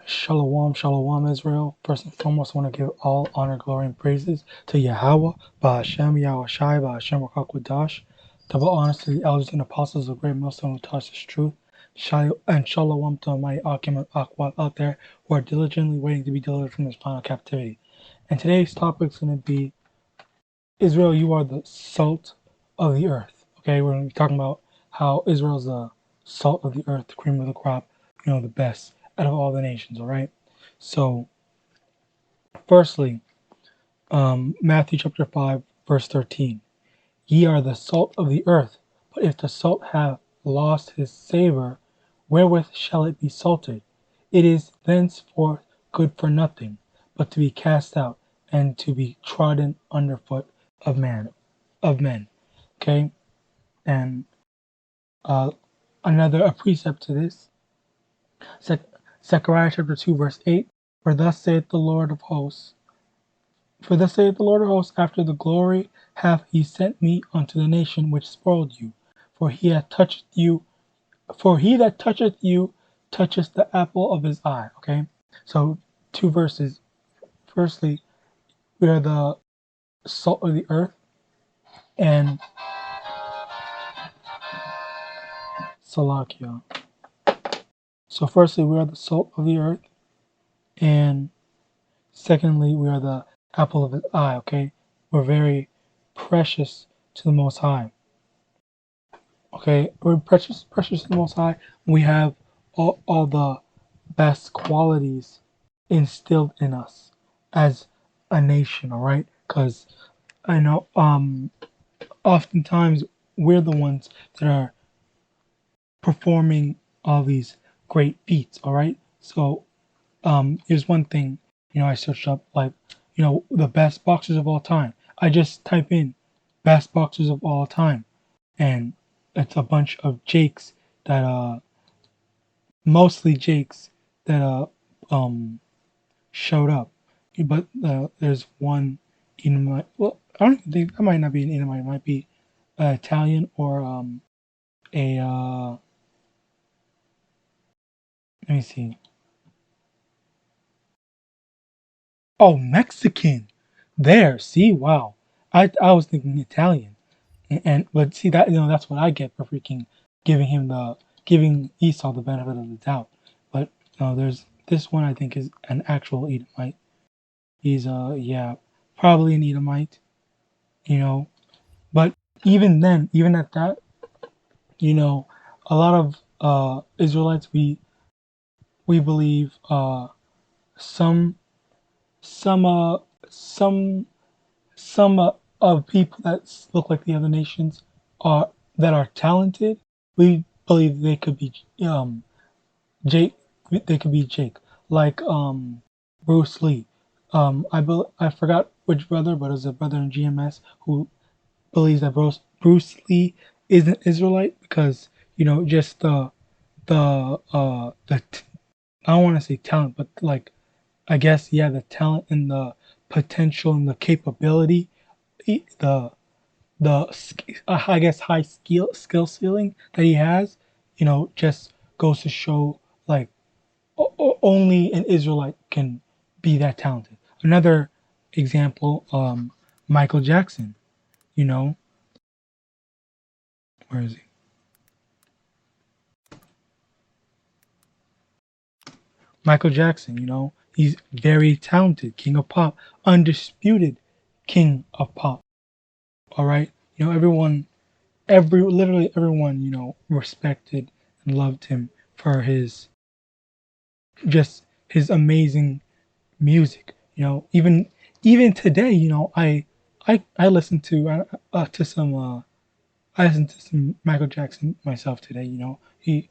Shalom, shalom, Israel. First and foremost, I want to give all honor, glory, and praises to Yahweh, Bahashem, YAHAWASHI, Bahashem, Rakakwadash. Double honors to the elders and apostles of great millstone who taught us truth. And shalom to my Akim and Akwad out there who are diligently waiting to be delivered from this final captivity. And today's topic is going to be Israel, you are the salt of the earth. Okay, we're going to be talking about how Israel's the salt of the earth, the cream of the crop, the best out of all the nations, all right? So, firstly, Matthew chapter 5, verse 13. Ye are the salt of the earth, but if the salt have lost his savor, wherewith shall it be salted? It is thenceforth good for nothing, but to be cast out and to be trodden underfoot of men. Okay? And a precept to this. Zechariah chapter 2, verse 8. For thus saith the Lord of hosts, after the glory hath he sent me unto the nation which spoiled you. For he that toucheth you toucheth the apple of his eye. Okay? So 2 verses. Firstly, we are the salt of the earth. And Salakia. So firstly, we are the salt of the earth. And secondly, we are the apple of his eye, okay? We're very precious to the Most High. Okay, we're precious to the Most High. We have all the best qualities instilled in us as a nation, all right? Because I know oftentimes we're the ones that are performing all these great feats, all right? So here's one thing, I searched up, like, the best boxers of all time. I just type in best boxers of all time, and it's a bunch of Jakes that, mostly Jakes that, showed up. But there's one Edomite. Well, I don't even think that might not be an Edomite. It might be Italian or let me see. Oh, Mexican. There, see, wow. I was thinking Italian, but see that that's what I get for freaking giving Esau the benefit of the doubt. But no, there's this one I think is an actual Edomite. He's probably an Edomite, But even then, even at that, a lot of Israelites we believe some some uh some some of people that look like the other nations are that are talented. We believe they could be Jake. They could be Jake, like Bruce Lee. I forgot which brother, but it was a brother in GMS who believes that Bruce Lee is an Israelite because just I don't want to say talent, but like I guess the talent and the potential and the capability, the I guess high skill ceiling that he has, just goes to show like only an Israelite can be that talented. Another example, Michael Jackson. You know, where is he? Michael Jackson. He's very talented, king of pop, undisputed king of pop. All right, literally everyone, respected and loved him for his amazing music. Even today, I listen to some I listen to some Michael Jackson myself today. He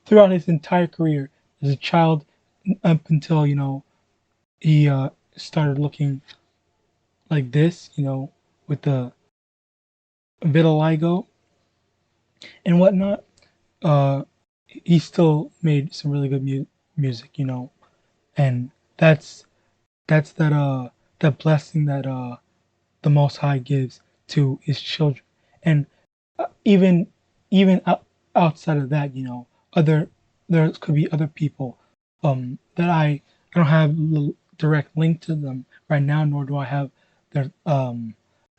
throughout his entire career as a child up until he started looking like this, with the vitiligo and whatnot. Uh, he still made some really good music, and that's that blessing that the Most High gives to His children, and even outside of that, other there could be other people that I don't have direct link to them right now, nor do I have their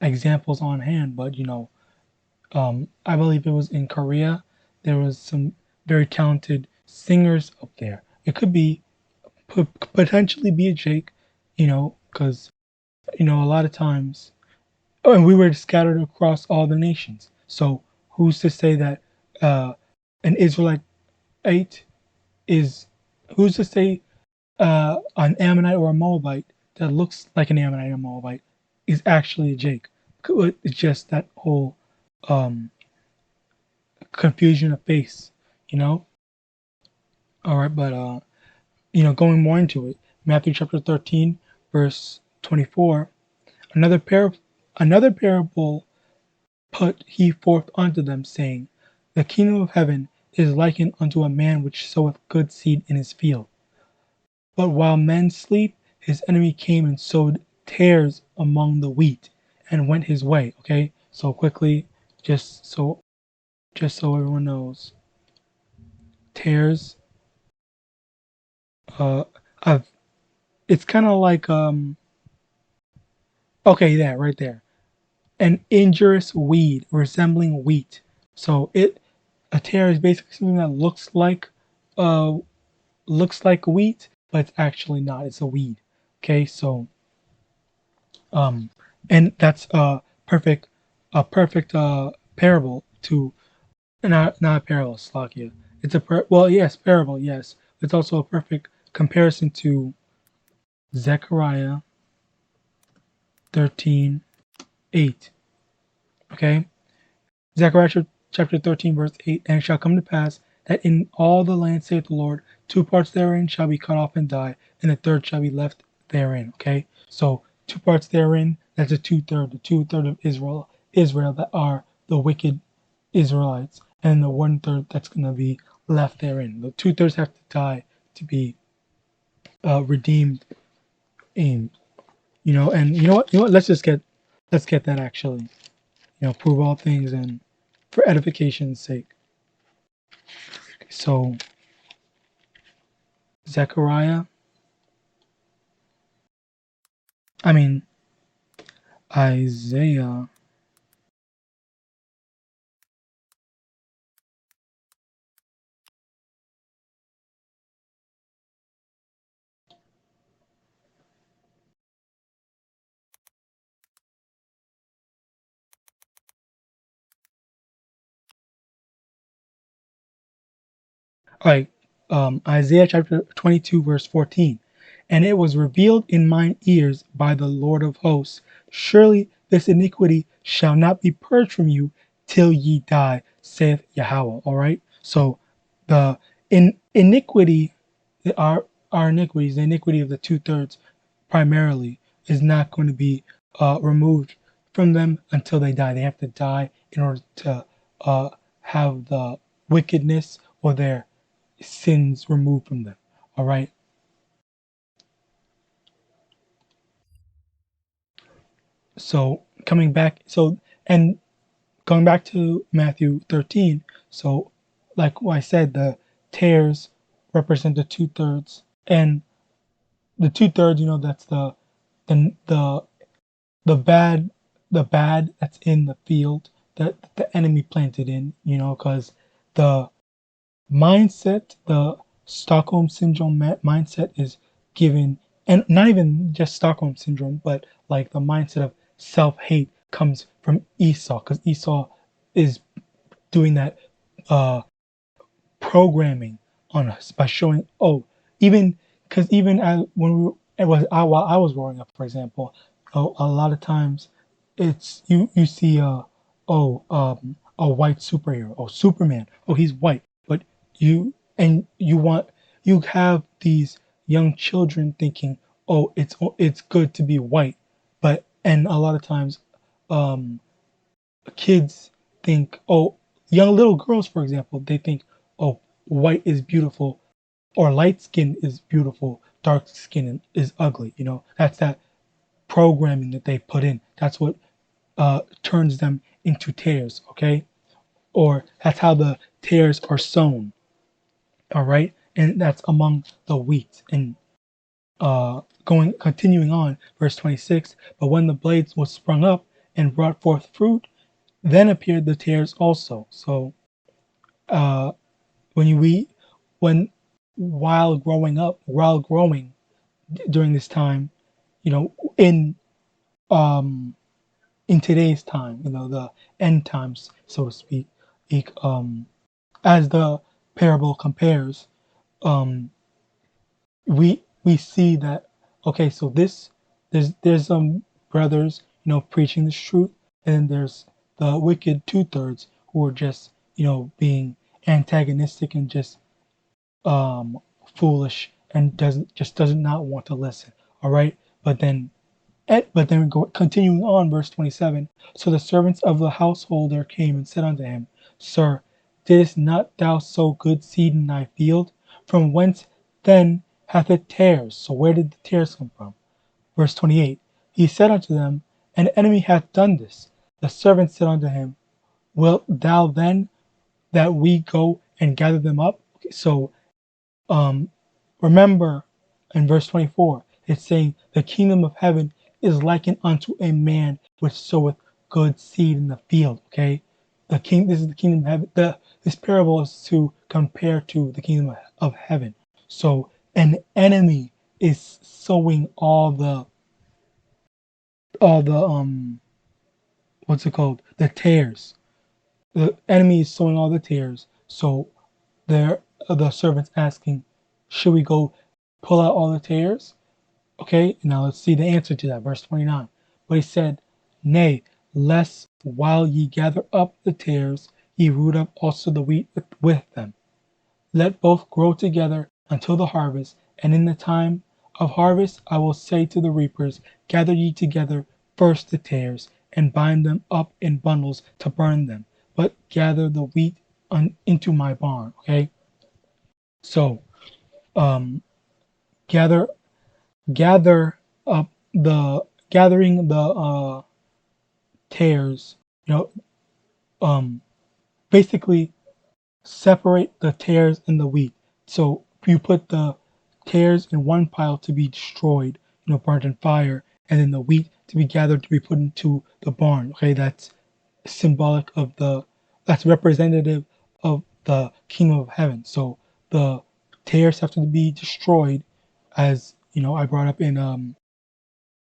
examples on hand. But I believe it was in Korea. There was some very talented singers up there. It could be potentially be a Jake, because a lot of times, and we were scattered across all the nations. So who's to say that an Israelite is? Who's to say an Ammonite or a Moabite that looks like an Ammonite or Moabite is actually a Jake? It's just that whole um, confusion of face, you know. All right, but going more into it, Matthew chapter 13, verse 24. Another parable put he forth unto them, saying, The kingdom of heaven is likened unto a man which soweth good seed in his field. But while men sleep, his enemy came and sowed tares among the wheat, and went his way. Okay, so quickly, just so everyone knows, tares. Uh, I've, it's kind of like okay, there, right there, an injurious weed resembling wheat. So a tare is basically something that uh looks like wheat, but it's actually not. It's a weed. Okay, so um, and that's a perfect parable to not a parable, Slakia. It's well, yes, parable, yes. It's also a perfect comparison to Zechariah 13:8. Okay, Zechariah chapter 13, verse 8. And it shall come to pass that in all the land, saith the Lord, two parts therein shall be cut off and die, and the third shall be left therein. Okay, so two parts therein, that's the two-third of Israel that are the wicked Israelites, and the one-third that's going to be left therein. The two-thirds have to die to be redeemed in, and you know what, let's get that actually, prove all things and for edification's sake. So Zechariah, I mean Isaiah. All right, Isaiah chapter 22, verse 14. And it was revealed in mine ears by the Lord of hosts, surely this iniquity shall not be purged from you till ye die, saith Yahweh. All right, so the iniquity, our iniquities, the iniquity of the two-thirds primarily, is not going to be removed from them until they die. They have to die in order to have the wickedness or their sins removed from them. All right. So and going back to Matthew 13. So, like I said, the tares represent the two-thirds, and the two-thirds, that's the the the bad that's in the field that the enemy planted in. Because the the Stockholm syndrome mindset is given, and not even just Stockholm syndrome, but like the mindset of self-hate comes from Esau, because Esau is doing that uh, programming on us by showing, even because even when while I was growing up, for example, a lot of times it's you see a white superhero, Superman, he's white, but you have these young children thinking, it's good to be white, and a lot of times um kids think, young little girls, for example, they think, white is beautiful, or light skin is beautiful, dark skin is ugly. That's that programming that they put in. That's what turns them into tares, okay? Or that's how the tares are sown, all right? and that's among the wheat. And continuing on, verse 26. But when the blades was sprung up and brought forth fruit, then appeared the tares also. So uh, when you read, when while growing during this time, you know, um, in today's time, you know, the end times, so to speak, as the parable compares, um, we see that, okay, so there's some brothers, you know, preaching this truth, and then there's the wicked two-thirds who are just, you know, being antagonistic and just um foolish and does not want to listen. All right, but then we go continuing on, verse 27. So the servants of the householder came and said unto him, Sir, didst not thou sow good seed in thy field? From whence then hath it tares? So where did the tares come from? Verse 28. He said unto them, An enemy hath done this. The servants said unto him, Wilt thou then that we go and gather them up? Okay, so um, remember in verse 24, it's saying the kingdom of heaven is likened unto a man which soweth good seed in the field. Okay, this is the kingdom of heaven. This parable is to compare to the kingdom of heaven. So an enemy is sowing all the what's it called, the tares. The enemy is sowing all the tares. So there, the servants asking, should we go pull out all the tares? Okay, now let's see the answer to that. Verse 29. But he said, Nay, lest while ye gather up the tares, ye root up also the wheat with them. Let both grow together until the harvest, and in the time of harvest I will say to the reapers, Gather ye together first the tares, and bind them up in bundles to burn them, but gather the wheat into my barn. Okay, so um, gather gather up the gathering the tares. You know, basically separate the tares and the wheat. So you put the tares in one pile to be destroyed, you know, burnt in fire, and then the wheat to be gathered to be put into the barn. Okay, that's symbolic of that's representative of the kingdom of heaven. So the tares have to be destroyed, as you know, I brought up in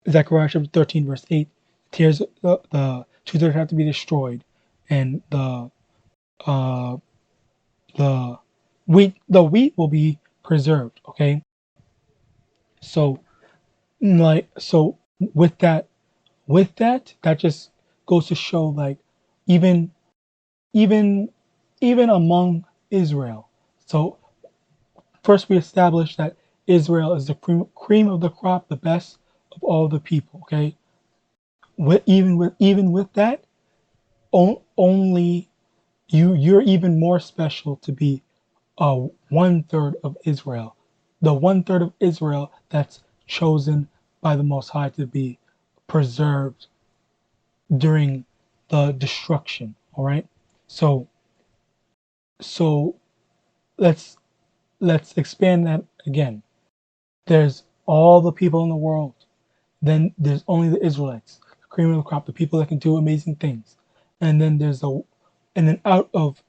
Zechariah chapter 13, verse 8. Tares, the two-thirds have to be destroyed, and uh, the wheat will be preserved. Okay, so so that just goes to show, like, even even even among Israel. So first we established that Israel is the cream of the crop, the best of all the people. Okay, even with that, only you're even more special to be one third of Israel, the one third of Israel that's chosen by the Most High to be preserved during the destruction. All right, so so let's expand that again. There's all the people in the world. Then there's only the Israelites, the cream of the crop, the people that can do amazing things. And then and then out of,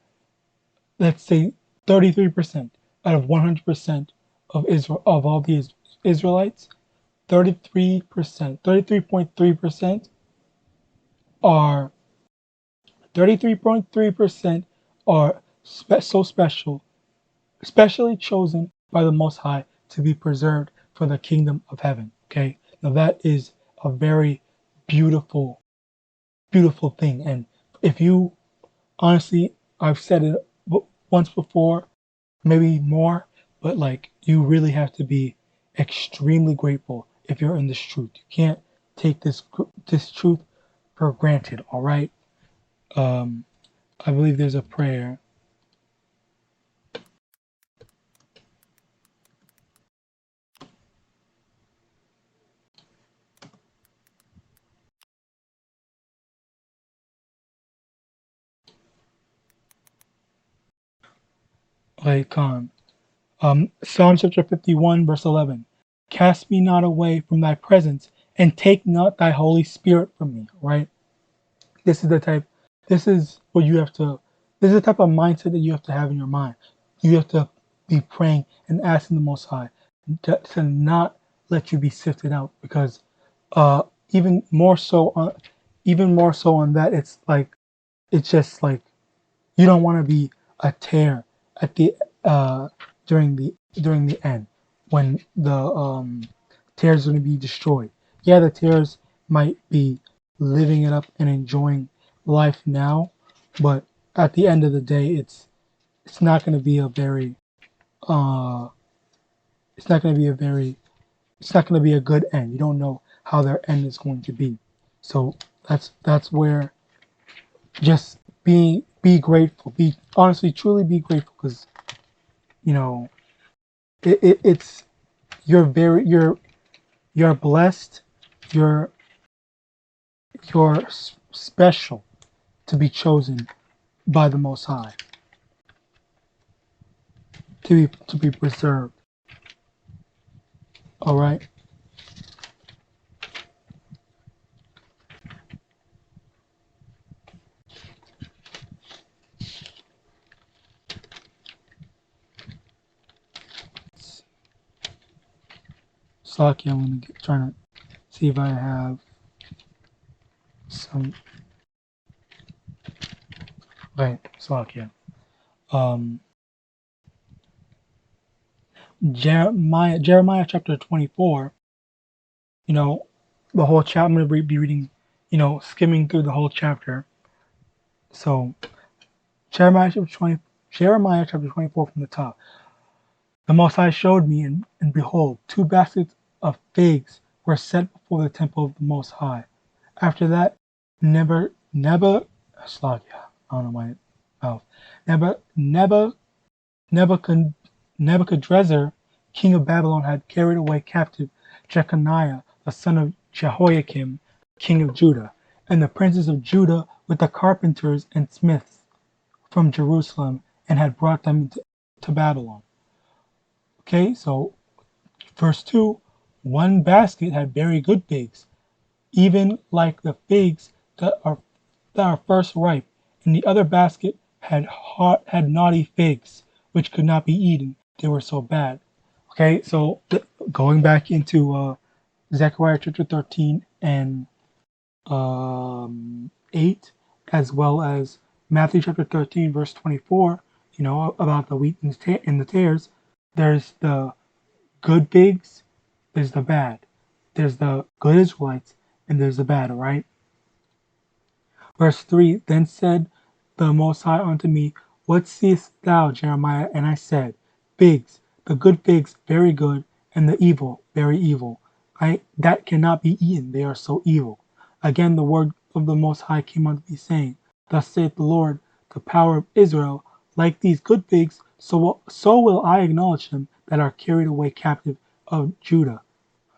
let's say, 33% out of 100% of Israel, of all these Israelites, 33.3% are 33.3% are so special, specially chosen by the Most High to be preserved for the kingdom of heaven. Okay, now that is a very beautiful, beautiful thing. And if you honestly, I've said it once before, maybe more, but like, you really have to be extremely grateful if you're in this truth. You can't take this truth for granted. All right. Um, I believe there's a prayer. Like, Psalm chapter 51, verse 11. Cast me not away from thy presence, and take not thy Holy Spirit from me. Right? This is the type, this is what you have to, this is the type of mindset that you have to have in your mind. You have to be praying and asking the Most High to not let you be sifted out, because uh, even more so on, even more so on that, it's like, it's just like, you don't want to be a tear at the uh, during the end, when the tears are going to be destroyed. Yeah, the tears might be living it up and enjoying life now, but at the end of the day, it's not going to be a very uh, it's not going to be a very it's not going to be a good end. You don't know how their end is going to be. So that's where, just be grateful, be honestly truly be grateful, because you know it's you're very you're blessed, you're special to be chosen by the Most High, to be preserved. All right. Saki, I'm gonna trying to see if I have some. Right, Saki. Um, Jeremiah chapter 24. You know, the whole chapter. I'm gonna be reading. Skimming through the whole chapter. So Jeremiah chapter 20, Jeremiah chapter 24 from the top. The Most High showed me, and behold, two baskets of figs were set before the temple of the Most High. After that, Slakia, I don't know my mouth. Nebuchadrezzar, king of Babylon, had carried away captive Jeconiah, the son of Jehoiakim, king of Judah, and the princes of Judah with the carpenters and smiths from Jerusalem, and had brought them to Babylon. Okay, so verse 2, one basket had very good figs, even like the figs that are first ripe, and the other basket had naughty figs, which could not be eaten, they were so bad. Okay, so going back into Zechariah chapter 13 and 8, as well as Matthew chapter 13, verse 24, about the wheat and the tares, there's the good figs, there's the bad. There's the good Israelites, and there's the bad, all right? Verse 3, then said the Most High unto me, what seest thou, Jeremiah? And I said, figs, the good figs, very good, and the evil, very evil. That cannot be eaten, they are so evil. Again the word of the Most High came unto me, saying, thus saith the Lord, the power of Israel, like these good figs, so will I acknowledge them that are carried away captive of Judah,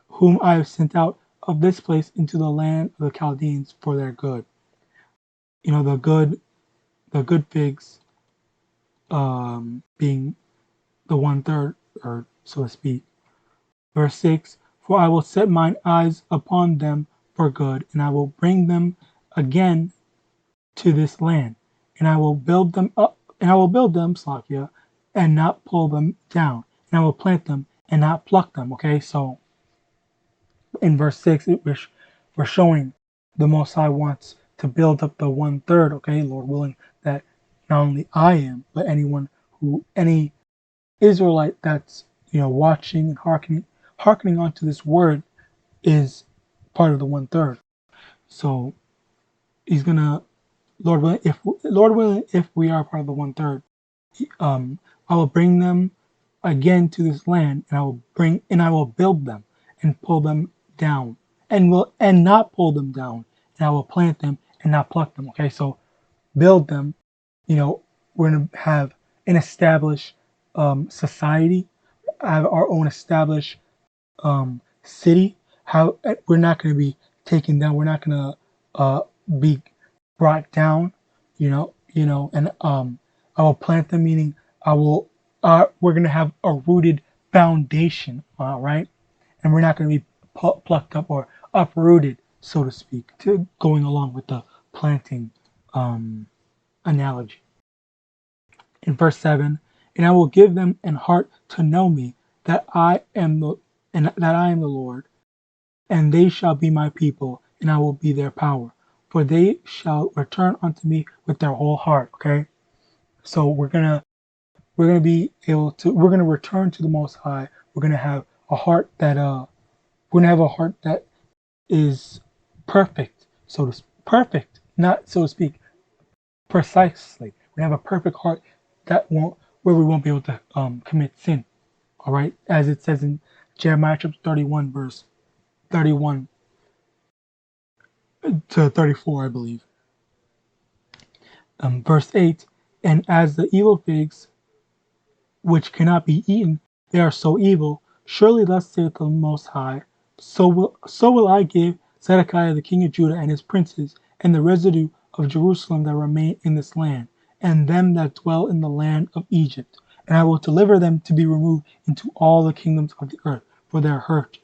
whom I have sent out of this place into the land of the Chaldeans for their good. The good figs, being the 1/3, or so to speak. Verse 6, for I will set mine eyes upon them for good, and I will bring them again to this land, and I will build them up, and I will build them, Slakia, and not pull them down, and I will plant them and not pluck them. Okay, so in verse 6, we're showing the Most High wants to build up the 1/3, okay, Lord willing, that not only I am, but any Israelite that's, watching and hearkening onto this word is part of the 1/3. So he's gonna, Lord willing, if we are part of the 1/3, I will bring them again to this land, and I will build them and pull them down, and not pull them down, and I will plant them and not pluck them. Okay, so build them. We're gonna have an established society, have our own established city. How we're not gonna be taken down. We're not gonna be brought down. And I will plant them, meaning I will we're going to have a rooted foundation, all right? And we're not going to be plucked up or uprooted, so to speak, to going along with the planting analogy. In verse 7, and I will give them an heart to know me, that I am the Lord, and they shall be my people, and I will be their power. For they shall return unto me with their whole heart. Okay? So we're gonna be able to return to the Most High. We're gonna have a heart that is perfect, perfect, not so to speak, precisely. We have a perfect heart where we won't be able to commit sin. All right, as it says in Jeremiah chapter 31, verse 31 to 34, I believe. Verse 8, and as the evil figs which cannot be eaten, they are so evil. Surely thus saith the Most High, so will I give Zedekiah the king of Judah and his princes, and the residue of Jerusalem that remain in this land, and them that dwell in the land of Egypt. And I will deliver them to be removed into all the kingdoms of the earth for their hurt,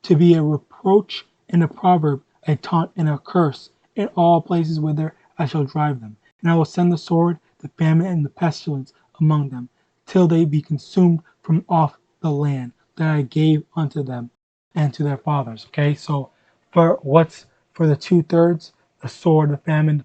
to be a reproach and a proverb, a taunt and a curse in all places whither I shall drive them. And I will send the sword, the famine, and the pestilence among them, till they be consumed from off the land that I gave unto them and to their fathers. Okay, so for the 2/3, the sword, the famine,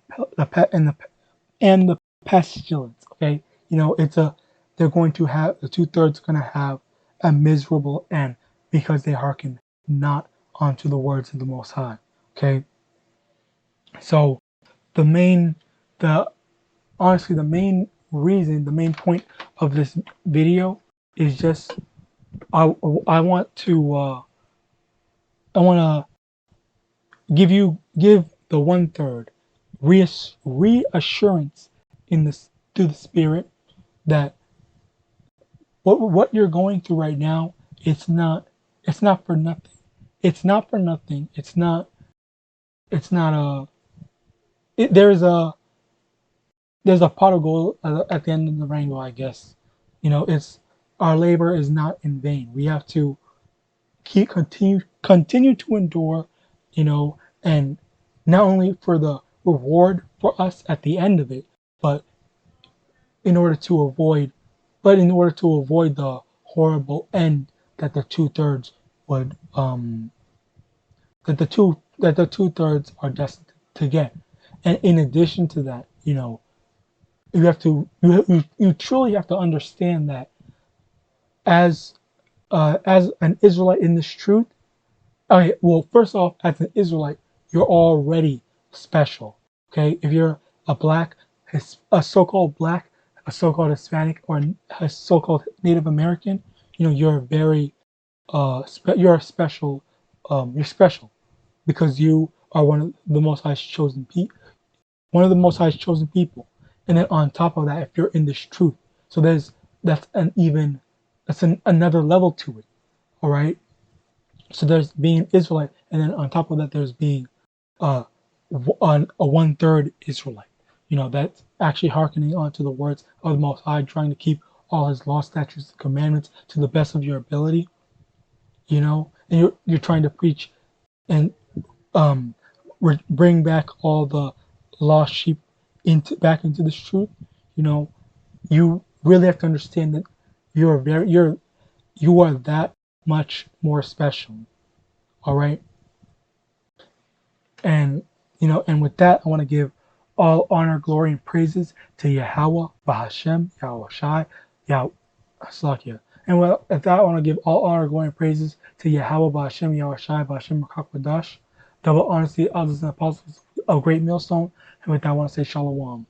and the pestilence. Okay, they're going to have the 2/3 going to have a miserable end because they hearken not unto the words of the Most High. Okay, so the main the honestly the main reason, the main point of this video is just I want to give the 1/3 reassurance in this to the spirit that what you're going through right now, it's not for nothing. It's not for nothing. It's not a there's a pot of gold at the end of the rainbow, I guess. It's our labor is not in vain. We have to continue to endure, and not only for the reward for us at the end of it, but in order to avoid the horrible end that the 2/3 would that the 2/3 are destined to get. And in addition to that, you truly have to understand that as an Israelite in this truth. Okay, well, first off, as an Israelite, you're already special. Okay, if you're a so-called black, a so-called Hispanic, or a so-called Native American, you're very you're special. You're special because you are one of the Most High's chosen people. And then on top of that, if you're in this truth, so another level to it. All right. So there's being an Israelite, and then on top of that, there's being a 1/3 Israelite. That's actually hearkening on to the words of the Most High, trying to keep all His law, statutes, and commandments to the best of your ability. And you're trying to preach and bring back all the lost sheep back into this truth. You really have to understand that you are that much more special. All right. And with that, I want to give all honor, glory, and praises to YAHAWAH, BAHASHEM, YAHAWASHI, YAHAWASHI. And with that, I want to give all honor, glory, and praises to YAHAWAH, BAHASHEM, YAHAWASHI, BAHASHEM, RICANS, double honesty, elders and apostles of Great Millstone. And with that, I want to say Shalom.